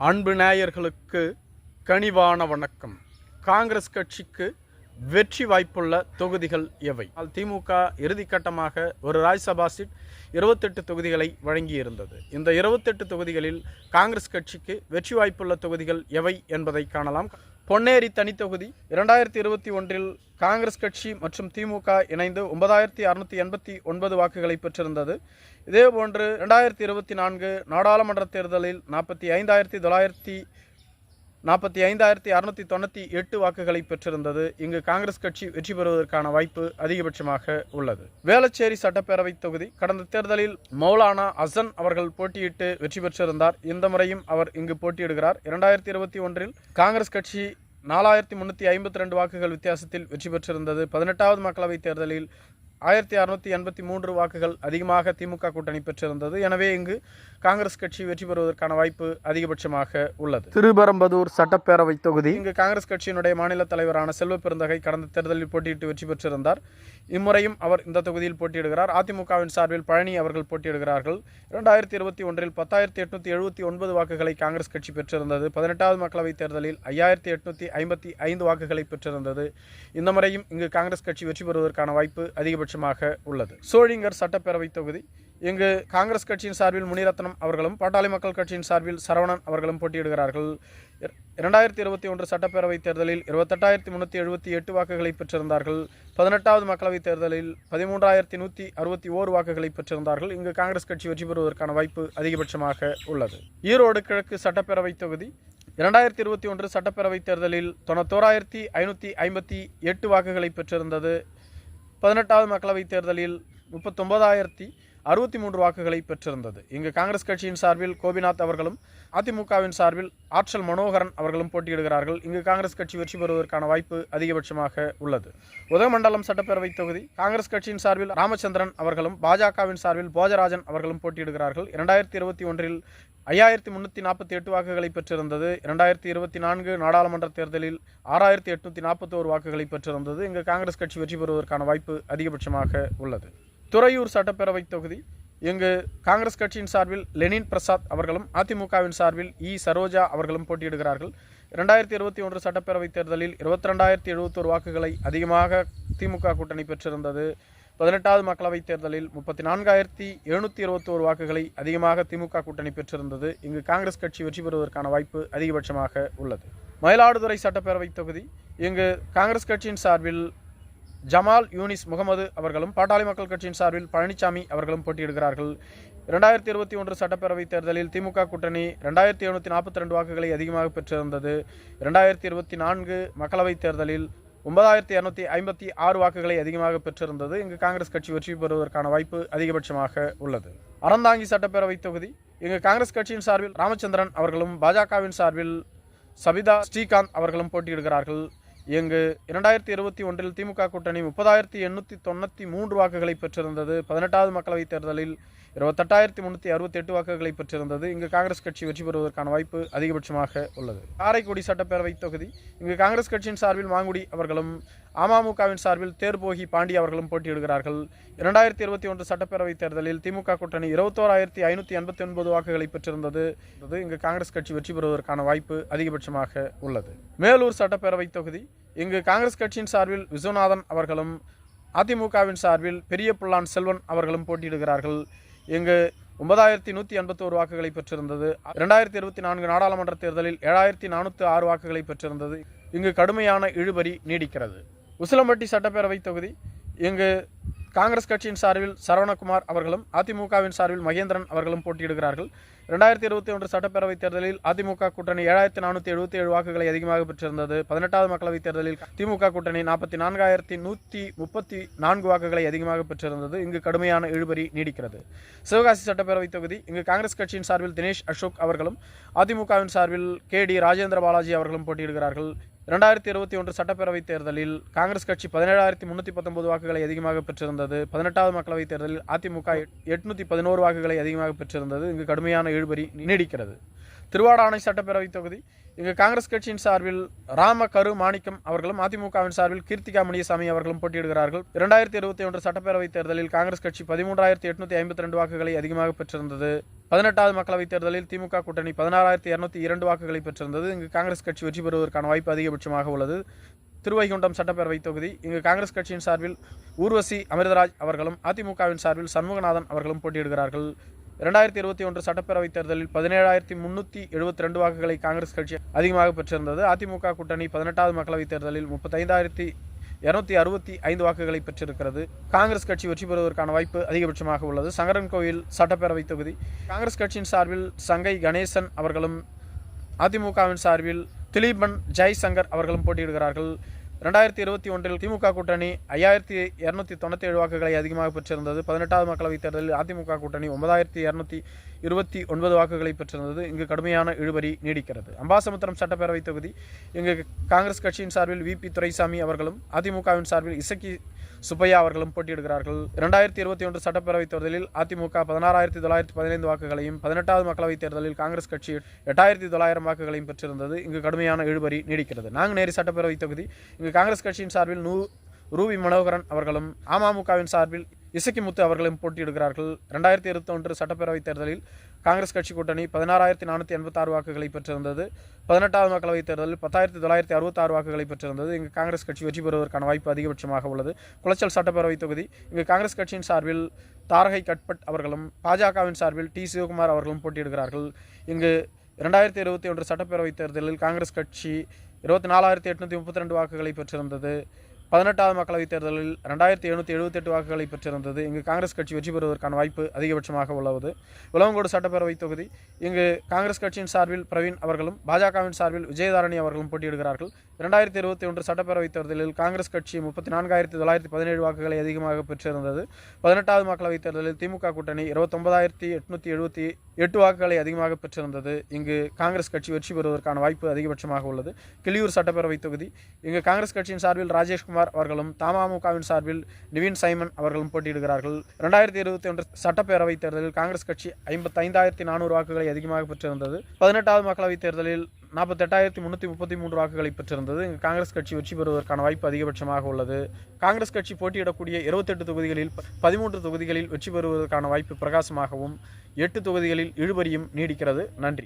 அன்பு நேயர்களுக்கு கனிவான வணக்கம். காங்கிரஸ் கட்சிக்கு வெற்றி வாய்ப்புள்ள தொகுதிகள் எவை? திமுக இறுதிக்கட்டமாக ஒரு ராஜ்யசபா சீட் 28 தொகுதிகளை வழங்கியிருந்தது. இந்த 28 தொகுதிகளில் காங்கிரஸ் கட்சிக்கு வெற்றி வாய்ப்புள்ள தொகுதிகள் எவை என்பதை காணலாம். பொன்னேரி தனித்தொகுதி 2021இல் காங்கிரஸ் கட்சி மற்றும் திமுக இணைந்து 9689 வாக்குகளை பெற்றிருந்தது. இதேபோன்று 2024 நாடாளுமன்ற தேர்தலில் 45,698 வாக்குகளை பெற்றிருந்தது. இங்கு காங்கிரஸ் கட்சி வெற்றி பெறுவதற்கான வாய்ப்பு அதிகபட்சமாக உள்ளது. வேளச்சேரி சட்டப்பேரவை தொகுதி கடந்த தேர்தலில் மௌலானா ஹசன் அவர்கள் போட்டியிட்டு வெற்றி பெற்றிருந்தார். இந்த முறையும் அவர் இங்கு போட்டியிடுகிறார். 2021இல் காங்கிரஸ் கட்சி 4352 வாக்குகள் வித்தியாசத்தில் வெற்றி பெற்றிருந்தது. 18வது மக்களவைத் தேர்தலில் 1683 வாக்குகள் அதிகமாக திமுக கூட்டணி பெற்றிருந்தது. எனவே இங்கு காங்கிரஸ் கட்சி வெற்றி பெறுவதற்கான வாய்ப்பு அதிகபட்சமாக உள்ளது. திருபெரும்புதூர் சட்டப்பேரவை தொகுதி இங்கு காங்கிரஸ் கட்சியினுடைய மாநில தலைவரான செல்வ பெருந்தகை கடந்த தேர்தலில் போட்டியிட்டு வெற்றி பெற்றிருந்தார். இம்முறையும் அவர் இந்த தொகுதியில் போட்டியிடுகிறார். அதிமுகவின் சார்பில் பழனி அவர்கள் போட்டியிடுகிறார்கள். 2021இல் 10,879 வாக்குகளை காங்கிரஸ் கட்சி பெற்றிருந்தது. 18வது மக்களவைத் தேர்தலில் 5,855 வாக்குகளை பெற்றிருந்தது. இந்த முறையும் இங்கு காங்கிரஸ் கட்சி வெற்றி பெறுவதற்கான வாய்ப்பு அதிகபட்சமாக உள்ளது. சோழிங்கர் சட்டப்பேரவை தொகுதி இங்கு காங்கிரஸ் கட்சியின் சார்பில் முனிரத்னம் அவர்களும் பாட்டாளி மக்கள் கட்சியின் சார்பில் சரவணன் அவர்களும் போட்டியிடுகிறார்கள். 2021 சட்டப்பேரவை தேர்தலில் 28,378 வாக்குகளை பெற்றிருந்தார்கள். 18வது மக்களவைத் தேர்தலில் 13,161 வாக்குகளை பெற்றிருந்தார்கள். இங்கு காங்கிரஸ் கட்சி வெற்றி பெறுவதற்கான வாய்ப்பு அதிகபட்சமாக உள்ளது. ஈரோடு கிழக்கு சட்டப்பேரவை தொகுதி 2021 சட்டப்பேரவைத் தேர்தலில் 91,558 வாக்குகளை பெற்றிருந்தது. 18வது மக்களவைத் தேர்தலில் 39,063 வாக்குகளை பெற்றிருந்தது. இங்கு காங்கிரஸ் கட்சியின் சார்பில் கோபிநாத் அவர்களும் அதிமுகவின் சார்பில் ஆற்றல் மனோகரன் அவர்களும் போட்டியிடுகிறார்கள். இங்கு காங்கிரஸ் கட்சி வெற்றி பெறுவதற்கான வாய்ப்பு அதிகபட்சமாக உள்ளது. உதகமண்டலம் சட்டப்பேரவை தொகுதி காங்கிரஸ் கட்சியின் சார்பில் ராமச்சந்திரன் அவர்களும் பாஜகவின் சார்பில் போஜராஜன் அவர்களும் போட்டியிடுகிறார்கள். 2021இல் 5,348 வாக்குகளை பெற்றிருந்தது. 2024 நாடாளுமன்ற தேர்தலில் 6,841 வாக்குகளை பெற்றிருந்தது. இங்கு காங்கிரஸ் கட்சி வெற்றி பெறுவதற்கான வாய்ப்பு அதிகபட்சமாக உள்ளது. துறையூர் சட்டப்பேரவை தொகுதி இங்கு காங்கிரஸ் கட்சியின் சார்பில் லெனின் பிரசாத் அவர்களும் அதிமுகவின் சார்பில் சரோஜா அவர்களும் போட்டியிடுகிறார்கள். 2021 சட்டப்பேரவை தேர்தலில் 22,071 வாக்குகளை அதிகமாக திமுக கூட்டணி பெற்றிருந்தது. 18வது மக்களவைத் தேர்தலில் 34,721 வாக்குகளை அதிகமாக திமுக கூட்டணி பெற்றிருந்தது. இங்கு காங்கிரஸ் கட்சி வெற்றி பெறுவதற்கான வாய்ப்பு அதிகபட்சமாக உள்ளது. மயிலாடுதுறை சட்டப்பேரவை தொகுதி இங்கு காங்கிரஸ் கட்சியின் சார்பில் ஜமால் யூனிஸ் முகமது அவர்களும் பாட்டாளி மக்கள் கட்சியின் சார்பில் பழனிசாமி அவர்களும் போட்டியிடுகிறார்கள். 2021 சட்டப்பேரவைத் தேர்தலில் திமுக கூட்டணி 2,742 வாக்குகளை அதிகமாக பெற்றிருந்தது. 2024 மக்களவைத் தேர்தலில் 9,256 வாக்குகளை அதிகமாக பெற்றிருந்தது. இங்கு காங்கிரஸ் கட்சி வெற்றி பெறுவதற்கான வாய்ப்பு அதிகபட்சமாக உள்ளது. அறந்தாங்கி சட்டப்பேரவை தொகுதி இங்கு காங்கிரஸ் கட்சியின் சார்பில் ராமச்சந்திரன் அவர்களும் பாஜகவின் சார்பில் சபிதா ஸ்ரீகாந்த் அவர்களும் போட்டியிடுகிறார்கள். இங்கு 2021இல் திமுக கூட்டணி 30,893 வாக்குகளை பெற்றிருந்தது. 18வது மக்களவைத் தேர்தலில் 28,368 வாக்குகளை பெற்றிருந்தது. இங்கு காங்கிரஸ் கட்சி வெற்றி பெறுவதற்கான வாய்ப்பு அதிகபட்சமாக உள்ளது. காரைக்குடி சட்டப்பேரவை தொகுதி இங்கு காங்கிரஸ் கட்சியின் சார்பில் மாங்குடி அவர்களும் அமமுகவின் சார்பில் தேர்போகி பாண்டி அவர்களும் போட்டியிடுகிறார்கள். 2021 சட்டப்பேரவைத் தேர்தலில் திமுக கூட்டணி 21,589 வாக்குகளை பெற்றிருந்தது. இங்கு காங்கிரஸ் கட்சி வெற்றி பெறுவதற்கான வாய்ப்பு அதிகபட்சமாக உள்ளது. மேலூர் சட்டப்பேரவை தொகுதி இங்கு காங்கிரஸ் கட்சியின் சார்பில் விஸ்வநாதன் அவர்களும் அதிமுகவின் சார்பில் பெரிய புல்லான் செல்வன் அவர்களும் போட்டியிடுகிறார்கள். இங்கு 9,181 வாக்குகளை பெற்றிருந்தது. 2024 நாடாளுமன்ற தேர்தலில் 7,406 வாக்குகளை பெற்றிருந்தது. இங்கு கடுமையான இழுபறி நீடிக்கிறது. உசிலம்பட்டி சட்டப்பேரவை தொகுதி இங்கு காங்கிரஸ் கட்சியின் சார்பில் சரவணகுமார் அவர்களும் அதிமுகவின் சார்பில் மகேந்திரன் அவர்களும் போட்டியிடுகிறார்கள். 2021 சட்டப்பேரவைத் தேர்தலில் அதிமுக கூட்டணி 7,477 வாக்குகளை அதிகமாக பெற்றிருந்தது. 18வது மக்களவைத் தேர்தலில் திமுக கூட்டணி 44,134 வாக்குகளை அதிகமாக பெற்றிருந்தது. இங்கு கடுமையான இழுபறி நீடிக்கிறது. சிவகாசி சட்டப்பேரவை தொகுதி இங்கு காங்கிரஸ் கட்சியின் சார்பில் தினேஷ் அசோக் அவர்களும் அதிமுகவின் சார்பில் KD ராஜேந்திர பாலாஜி அவர்களும் போட்டியிடுகிறார்கள். 2021 சட்டப்பேரவைத் தேர்தலில் காங்கிரஸ் கட்சி 17,319 வாக்குகளை அதிகமாக பெற்றிருந்தது. 18வது மக்களவைத் தேர்தலில் அதிமுக 811 வாக்குகளை அதிகமாக பெற்றிருந்தது. இங்கு கடுமையான இழுபறி நீடிக்கிறது. திருவாடானை சட்டப்பேரவை தொகுதி இங்கு காங்கிரஸ் கட்சியின் சார்பில் ராம கரு மாணிக்கம் அவர்களும் அதிமுகவின் சார்பில் கீர்த்திகா முனியசாமி அவர்களும் போட்டியிடுகிறார்கள். 2021 சட்டப்பேரவைத் தேர்தலில் காங்கிரஸ் கட்சி 13,852 வாக்குகளை அதிகமாக பெற்றிருந்தது. 18வது மக்களவைத் தேர்தலில் திமுக கூட்டணி 16,202 வாக்குகளை பெற்றிருந்தது. இங்கு காங்கிரஸ் கட்சி வெற்றி பெறுவதற்கான வாய்ப்பு அதிகபட்சமாக உள்ளது. திருவைகுண்டம் சட்டப்பேரவை தொகுதி இங்கு காங்கிரஸ் கட்சியின் சார்பில் ஊர்வசி அமிர்தராஜ் அவர்களும் அதிமுகவின் சார்பில் சண்முகநாதன் அவர்களும் போட்டியிடுகிறார்கள். 2021 சட்டப்பேரவைத் தேர்தலில் 17,372 வாக்குகளை காங்கிரஸ் கட்சி அதிகமாக பெற்றிருந்தது. அதிமுக கூட்டணி 18வது மக்களவைத் தேர்தலில் 35,265 வாக்குகளை பெற்றிருக்கிறது. காங்கிரஸ் கட்சி வெற்றி பெறுவதற்கான வாய்ப்பு அதிகபட்சமாக உள்ளது. சங்கரன்கோவில் சட்டப்பேரவை தொகுதி காங்கிரஸ் கட்சியின் சார்பில் சங்கை கணேசன் அவர்களும் அதிமுகவின் சார்பில் திலீபன் ஜெய்சங்கர் அவர்களும் போட்டியிடுகிறார்கள். 2021 திமுக கூட்டணி 5,297 வாக்குகளை அதிகமாக பெற்றிருந்தது. 18வது மக்களவைத் தேர்தலில் அதிமுக கூட்டணி 9,229 வாக்குகளை பெற்றிருந்தது. இங்கு கடுமையான இழுபறி நீடிக்கிறது. அம்பாசமுத்திரம் சட்டப்பேரவை தொகுதி இங்கு காங்கிரஸ் கட்சியின் சார்பில் VP துரைசாமி அவர்களும் அதிமுகவின் சார்பில் இசக்கி சுப்பையா அவர்களும் போட்டியிடுகிறார்கள். 2021 சட்டப்பேரவைத் தேர்தலில் அதிமுக 16,915 வாக்குகளையும் 18வது மக்களவைத் தேர்தலில் காங்கிரஸ் கட்சி 8,900 வாக்குகளையும் பெற்றிருந்தது. இங்கு கடுமையான இழுபறி நீடிக்கிறது. நாங்குநேரி சட்டப்பேரவை தொகுதி இங்கு காங்கிரஸ் கட்சியின் சார்பில் ரூபி மனோகரன் அவர்களும் அமமுகவின் சார்பில் இசக்கிமுத்து அவர்களும் போட்டியிடுகிறார்கள். 2021 சட்டப்பேரவைத் தேர்தலில் காங்கிரஸ் கட்சி கூட்டணி 16,486 வாக்குகளை பெற்றிருந்தது. 18வது மக்களவைத் தேர்தலில் 10,966 வாக்குகளை பெற்றிருந்தது. இங்கு காங்கிரஸ் கட்சி வெற்றி பெறுவதற்கான வாய்ப்பு அதிகபட்சமாக உள்ளது. குளச்சல் சட்டப்பேரவை தொகுதி இங்கு காங்கிரஸ் கட்சியின் சார்பில் தாரகை கட்பட் அவர்களும் பாஜகவின் சார்பில் சிவகுமார் அவர்களும் போட்டியிடுகிறார்கள். இங்கு 2021 சட்டப்பேரவைத் தேர்தலில் காங்கிரஸ் கட்சி 24,832 வாக்குகளை பெற்றிருந்தது. 18வது மக்களவைத் தேர்தலில் 2,778 வாக்குகளை பெற்றிருந்தது. இங்கு காங்கிரஸ் கட்சி வெற்றி பெறுவதற்கான வாய்ப்பு அதிகபட்சமாக உள்ளது. விளவங்கோடு சட்டப்பேரவை தொகுதி இங்கு காங்கிரஸ் கட்சியின் சார்பில் பிரவீன் அவர்களும் பாஜகவின் சார்பில் விஜயதாரணி அவர்களும் போட்டியிடுகிறார்கள். 2021 சட்டப்பேரவைத் தேர்தலில் காங்கிரஸ் கட்சி 34,917 வாக்குகளை அதிகமாக பெற்றிருந்தது. 18வது மக்களவைத் தேர்தலில் திமுக கூட்டணி 29,878 வாக்குகளை அதிகமாக பெற்றிருந்தது. இங்கு காங்கிரஸ் கட்சி வெற்றி பெறுவதற்கான வாய்ப்பு அதிகபட்சமாக உள்ளது. கிளியூர் சட்டப்பேரவை தொகுதி இங்கு காங்கிரஸ் கட்சியின் சார்பில் ராஜேஷ்குமார் அவர்களும் தமாமுகவின் சார்பில் நிவின் சைமன் அவர்களும் போட்டியிடுகிறார்கள். 2021 சட்டப்பேரவைத் தேர்தலில் காங்கிரஸ் கட்சி 55,400 வாக்குகளை அதிகமாக பெற்றிருந்தது. 18வது மக்களவைத் தேர்தலில் 48,333 வாக்குகளை பெற்றிருந்தது. இங்கு காங்கிரஸ் கட்சி வெற்றி பெறுவதற்கான வாய்ப்பு அதிகபட்சமாக உள்ளது. காங்கிரஸ் கட்சி போட்டியிடக்கூடிய 28 தொகுதிகளில் 13 தொகுதிகளில் வெற்றி பெறுவதற்கான வாய்ப்பு பிரகாசமாகவும் 8 தொகுதிகளில் இழுபறியும் நீடிக்கிறது. நன்றி.